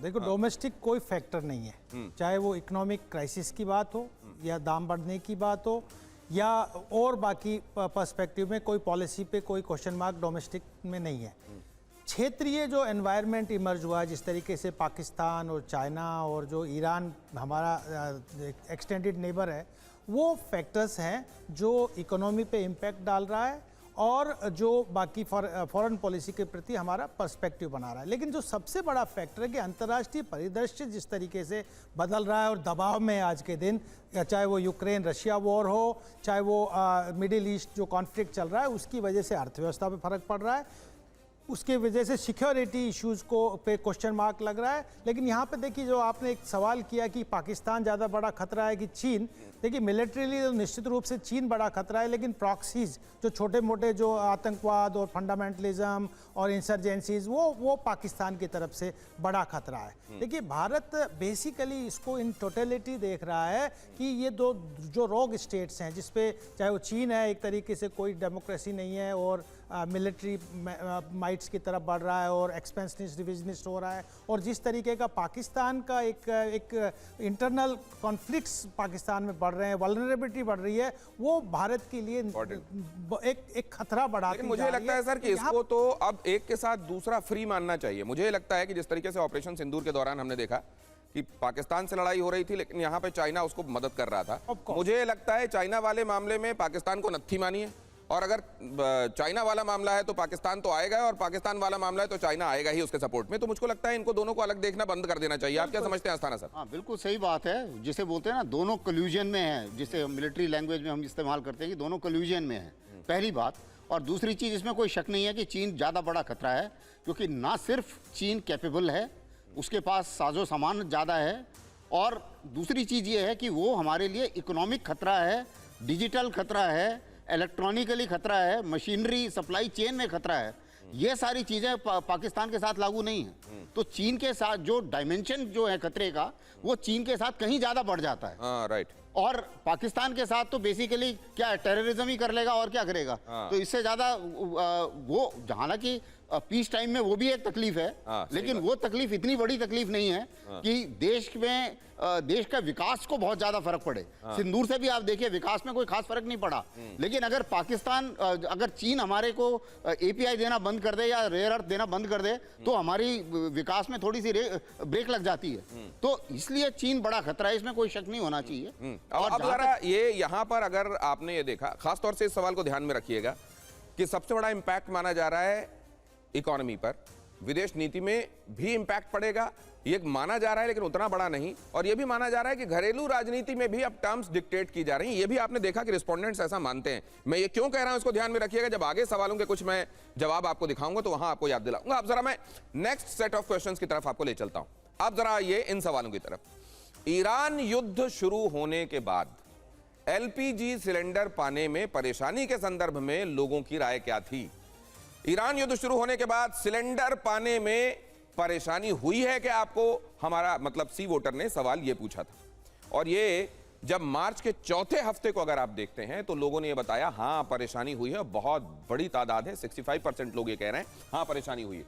देखो डोमेस्टिक कोई फैक्टर नहीं है, चाहे वो इकोनॉमिक क्राइसिस की बात हो या दाम बढ़ने की बात हो या और बाकी पर्सपेक्टिव में कोई पॉलिसी पे कोई क्वेश्चन मार्क डोमेस्टिक में नहीं है। क्षेत्रीय जो एनवायरनमेंट इमर्ज हुआ है, जिस तरीके से पाकिस्तान और चाइना और जो ईरान हमारा एक्सटेंडेड नेबर है, वो फैक्टर्स हैं जो इकोनॉमी पे इम्पैक्ट डाल रहा है और जो बाकी फॉरेन पॉलिसी के प्रति हमारा पर्सपेक्टिव बना रहा है। लेकिन जो सबसे बड़ा फैक्टर है कि अंतर्राष्ट्रीय परिदृश्य जिस तरीके से बदल रहा है और दबाव में आज के दिन, चाहे वो यूक्रेन रशिया वॉर हो, चाहे वो मिडिल ईस्ट जो कॉन्फ्लिक्ट चल रहा है, उसकी वजह से अर्थव्यवस्था पे फर्क पड़ रहा है, उसके वजह से सिक्योरिटी इश्यूज को पे क्वेश्चन मार्क लग रहा है। लेकिन यहाँ पे देखिए, जो आपने एक सवाल किया कि पाकिस्तान ज़्यादा बड़ा खतरा है कि चीन, देखिए मिलिट्रीली तो निश्चित रूप से चीन बड़ा खतरा है, लेकिन प्रॉक्सीज जो छोटे मोटे जो आतंकवाद और फंडामेंटलिज्म और इंसर्जेंसीज, वो पाकिस्तान की तरफ से बड़ा खतरा है। देखिए भारत बेसिकली इसको इन टोटलिटी देख रहा है कि ये दो जो रोग स्टेट्स हैं, जिसपे चाहे वो चीन है, एक तरीके से कोई डेमोक्रेसी नहीं है और मिलिट्री माइट्स की तरफ बढ़ रहा है और एक्सपेंशनिस्ट रिविजनिस्ट हो रहा है, और जिस तरीके का पाकिस्तान का एक इंटरनल कॉन्फ्लिक्ट्स पाकिस्तान में बढ़ रहे हैं, वल्नरेबिलिटी बढ़ रही है, वो भारत के लिए एक खतरा बढ़ा। लेकिन मुझे लगता है सर कि इसको तो अब एक के साथ दूसरा फ्री मानना चाहिए। मुझे लगता है कि जिस तरीके से ऑपरेशन सिंदूर के दौरान हमने देखा कि पाकिस्तान से लड़ाई हो रही थी, लेकिन यहाँ पे चाइना उसको मदद कर रहा था। मुझे लगता है चाइना वाले मामले में पाकिस्तान को नत्थी मानिए, और अगर चाइना वाला मामला है तो पाकिस्तान तो आएगा, और पाकिस्तान वाला मामला है तो चाइना आएगा ही उसके सपोर्ट में। तो मुझको लगता है इनको दोनों को अलग देखना बंद कर देना चाहिए। आप क्या समझते हैं अस्थाना सर? हाँ बिल्कुल सही बात है, जिसे बोलते हैं ना दोनों कल्यूजन में है, जिसे मिलिट्री लैंग्वेज में हम इस्तेमाल करते हैं कि दोनों कल्यूजन में है, पहली बात। और दूसरी चीज़, इसमें कोई शक नहीं है कि चीन ज़्यादा बड़ा खतरा है, क्योंकि ना सिर्फ चीन कैपेबल है, उसके पास साजो सामान ज़्यादा है, और दूसरी चीज़ ये है कि वो हमारे लिए इकोनॉमिक खतरा है, डिजिटल खतरा है, इलेक्ट्रॉनिकली खतरा है, मशीनरी सप्लाई चेन में खतरा है। ये सारी चीज़ें पाकिस्तान के साथ लागू नहीं है। तो चीन के साथ जो डायमेंशन जो है खतरे का, वो चीन के साथ कहीं ज़्यादा बढ़ जाता है। राइट। और पाकिस्तान के साथ तो बेसिकली क्या है, टेररिज्म ही कर लेगा और क्या करेगा। तो इससे ज़्यादा वो, हालांकि पीस टाइम में वो भी एक तकलीफ है, लेकिन वो तकलीफ इतनी बड़ी तकलीफ नहीं है कि देश में देश का विकास को बहुत ज्यादा फर्क पड़े। सिंदूर से भी आप देखिए विकास में कोई खास फर्क नहीं पड़ा। लेकिन अगर पाकिस्तान, अगर चीन हमारे को एपीआई देना बंद कर दे या रेयर अर्थ देना बंद कर दे, तो हमारी विकास में थोड़ी सी ब्रेक लग जाती है। तो इसलिए चीन बड़ा खतरा है, इसमें कोई शक नहीं होना चाहिए। और अब जरा ये यहाँ पर अगर आपने ये देखा, खासतौर से इस सवाल को ध्यान में रखिएगा कि सबसे बड़ा इंपैक्ट माना जा रहा है इकोनॉमी पर, विदेश नीति में भी इंपैक्ट पड़ेगा, ये माना जा रहा है, लेकिन उतना बड़ा नहीं। और ये भी माना जा रहा है कि घरेलू राजनीति में भी अब टर्म्स डिक्टेट की जा रही हैं। ये भी आपने देखा कि रिस्पोंडेंट्स ऐसा मानते हैं। मैं ये क्यों कह रहा हूं, इसको ध्यान में रखिएगा, जब आगे सवालों के कुछ मैं जवाब आपको दिखाऊंगा तो वहां आपको याद दिलाऊंगा। अब जरा मैं नेक्स्ट सेट ऑफ क्वेश्चंस की तरफ आपको ले चलता हूं। अब जरा ये इन सवालों की तरफ। ईरान युद्ध शुरू होने के बाद एलपीजी सिलेंडर पाने में परेशानी के संदर्भ में लोगों की राय क्या थी? ईरान युद्ध शुरू होने के बाद सिलेंडर पाने में परेशानी हुई है क्या आपको? हमारा मतलब सी वोटर ने सवाल यह पूछा था, और ये जब मार्च के चौथे हफ्ते को अगर आप देखते हैं तो लोगों ने यह बताया हां परेशानी हुई है। बहुत बड़ी तादाद है, 65% लोग ये कह रहे हैं हां परेशानी हुई है।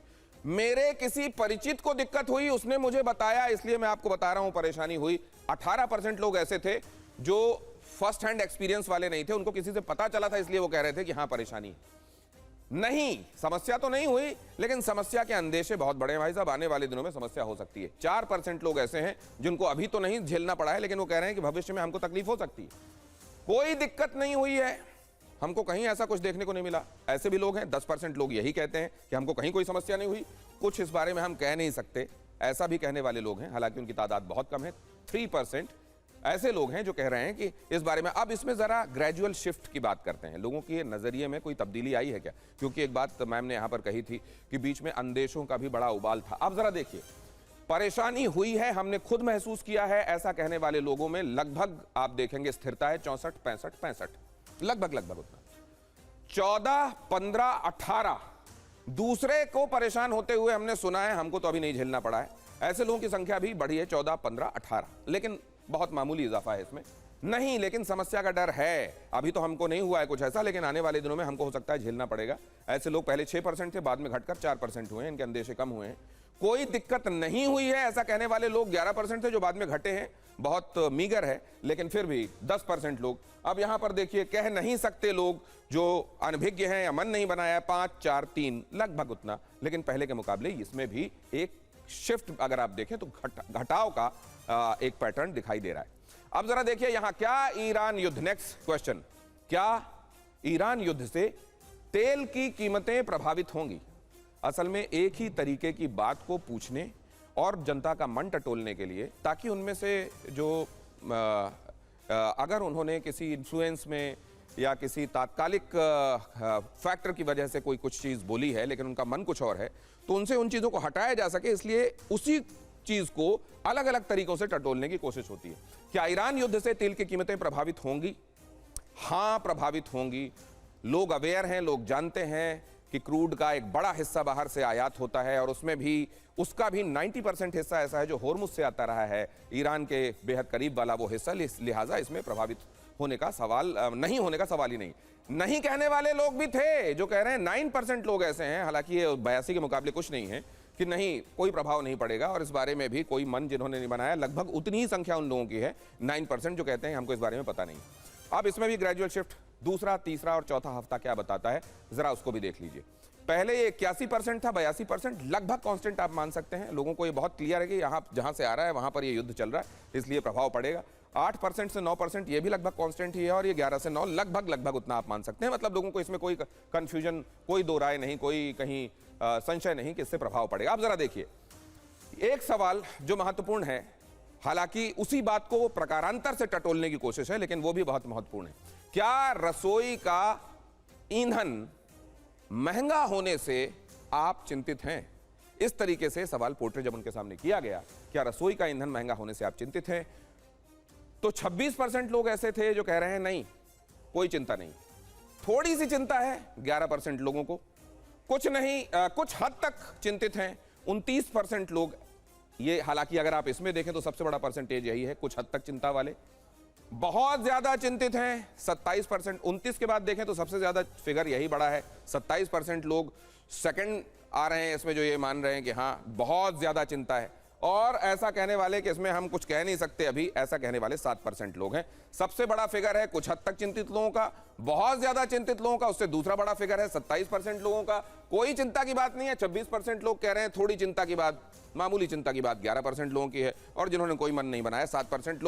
मेरे किसी परिचित को दिक्कत हुई, उसने मुझे बताया, इसलिए मैं आपको बता रहा हूं परेशानी हुई। 18% लोग ऐसे थे जो फर्स्ट हैंड एक्सपीरियंस वाले नहीं थे, उनको किसी से पता चला था इसलिए वो कह रहे थे कि हां परेशानी नहीं। समस्या तो नहीं हुई, लेकिन समस्या के अंदेशे बहुत बड़े हैं भाई साहब, आने वाले दिनों में समस्या हो सकती है। 4% लोग ऐसे हैं जिनको अभी तो नहीं झेलना पड़ा है, लेकिन वो कह रहे हैं कि भविष्य में हमको तकलीफ हो सकती है। कोई दिक्कत नहीं हुई है, हमको कहीं ऐसा कुछ देखने को नहीं मिला। ऐसे भी लोग हैं, 10% लोग यही कहते हैं कि हमको कहीं कोई समस्या नहीं हुई। कुछ इस बारे में हम कह नहीं सकते, ऐसा भी कहने वाले लोग हैं, हालांकि उनकी तादाद बहुत कम है। 3% ऐसे लोग हैं जो कह रहे हैं कि इस बारे में। अब इसमें जरा ग्रेजुअल शिफ्ट की बात करते हैं, लोगों के नजरिए में कोई तब्दीली आई है क्या? क्योंकि एक बात मैम ने यहां पर कही थी कि बीच में अंदेशों का भी बड़ा उबाल था। अब जरा देखिए, परेशानी हुई है, हमने खुद महसूस किया है, ऐसा कहने वाले लोगों में लगभग आप देखेंगे स्थिरता है 64, 65, 65, लगभग उतना। 14, 15, 18 दूसरे को परेशान होते हुए हमने सुना है, हमको तो अभी नहीं झेलना पड़ा है। ऐसे लोगों की संख्या भी बढ़ी है 14, 15, 18, लेकिन बहुत मामूली इजाफा है इसमें नहीं। लेकिन समस्या का डर है, अभी तो हमको नहीं हुआ है कुछ ऐसा, लेकिन आने वाले दिनों में हमको हो सकता है झेलना पड़ेगा। ऐसे लोग पहले 6% थे, बाद में घटकर 4% हुए हैं, इनके अंदेशे कम हुए हैं। कोई दिक्कत नहीं हुई है ऐसा कहने वाले लोग 11% थे, जो बाद में घटे हैं, बहुत मीगर है, लेकिन फिर भी 10% लोग। अब यहां पर देखिए, कह नहीं सकते लोग जो अनभिज्ञ हैं या मन नहीं बनाया, 5, 4, 3 लगभग उतना, लेकिन पहले के मुकाबले इसमें भी एक शिफ्ट अगर आप देखें तो घटाव का एक पैटर्न दिखाई दे रहा है। अब जरा देखिए यहां, क्या ईरान युद्ध, नेक्स्ट क्वेश्चन, क्या ईरान युद्ध से तेल की कीमतें प्रभावित होंगी? असल में एक ही तरीके की बात को पूछने और जनता का मन टटोलने के लिए, ताकि उनमें से जो अगर उन्होंने किसी इन्फ्लुएंस में या किसी तात्कालिक फैक्टर की वजह से कोई कुछ चीज बोली है लेकिन उनका मन कुछ और है, तो उनसे उन चीजों को हटाया जा सके, इसलिए उसी चीज को अलग अलग तरीकों से टटोलने की कोशिश होती है। क्या ईरान युद्ध से तेल की कीमतें प्रभावित होंगी? हां, प्रभावित होंगी। लोग अवेयर हैं, लोग जानते हैं कि क्रूड का एक बड़ा हिस्सा बाहर से आयात होता है और उसमें भी उसका भी 90% हिस्सा ऐसा है जो होर्मुज से आता रहा है, ईरान के बेहद करीब वाला वो हिस्सा, लिहाजा इसमें प्रभावित होने का सवाल नहीं होने का सवाल ही नहीं कहने वाले लोग भी थे जो कह रहे हैं 9% लोग ऐसे हैं, हालांकि ये 82 के मुकाबले कुछ नहीं है, कि नहीं कोई प्रभाव नहीं पड़ेगा, और इस बारे में भी कोई मन जिन्होंने नहीं बनाया, लगभग उतनी ही संख्या उन लोगों की है 9% जो कहते हैं हमको इस बारे में पता नहीं। अब इसमें भी ग्रेजुअल शिफ्ट, दूसरा, तीसरा और चौथा हफ्ता क्या बताता है, जरा उसको भी देख लीजिए। पहले ये 81% था, 82%, लगभग कांस्टेंट आप मान सकते हैं। लोगों को ये बहुत क्लियर है कि यहाँ जहां से आ रहा है वहां पर ये युद्ध चल रहा है, इसलिए प्रभाव पड़ेगा। 8% से 9% ये भी लगभग कांस्टेंट ही है, और ये 11 से 9 लगभग उतना आप मान सकते हैं। मतलब लोगों को इसमें कोई कंफ्यूजन, कोई दो राय नहीं, कोई कहीं संशय नहीं कि इससे प्रभाव पड़ेगा। अब जरा देखिए, एक सवाल जो महत्वपूर्ण है, हालांकि उसी बात को प्रकारांतर से टटोलने की कोशिश है, लेकिन वो भी बहुत महत्वपूर्ण है। क्या रसोई का ईंधन महंगा होने से आप चिंतित हैं? इस तरीके से सवाल पोर्ट्रेट जब उनके सामने किया गया, क्या रसोई का ईंधन महंगा होने से आप चिंतित हैं, तो 26% लोग ऐसे थे जो कह रहे हैं नहीं, कोई चिंता नहीं। थोड़ी सी चिंता है 11% लोगों को, कुछ नहीं, कुछ हद तक चिंतित हैं 29% लोग। ये हालांकि अगर आप इसमें देखें तो सबसे बड़ा परसेंटेज यही है, कुछ हद तक चिंता वाले। बहुत ज्यादा चिंतित हैं 27%। 29 के बाद देखें तो सबसे ज्यादा फिगर यही बड़ा है, 27% लोग सेकंड आ रहे हैं इसमें, जो ये मान रहे हैं कि हाँ बहुत ज्यादा चिंता है। और ऐसा कहने वाले कि इसमें हम कुछ कह नहीं सकते अभी, ऐसा कहने वाले 7% लोग हैं। सबसे बड़ा फिगर है कुछ हद तक चिंतित लोगों का, बहुत ज्यादा चिंतित लोगों का उससे दूसरा बड़ा फिगर है 27% लोगों का। कोई चिंता की बात नहीं है 26% लोग कह रहे हैं, थोड़ी चिंता की बात, मामूली चिंता की बात 11% लोगों की है, और जिन्होंने कोई मन नहीं बनाया 7% लोग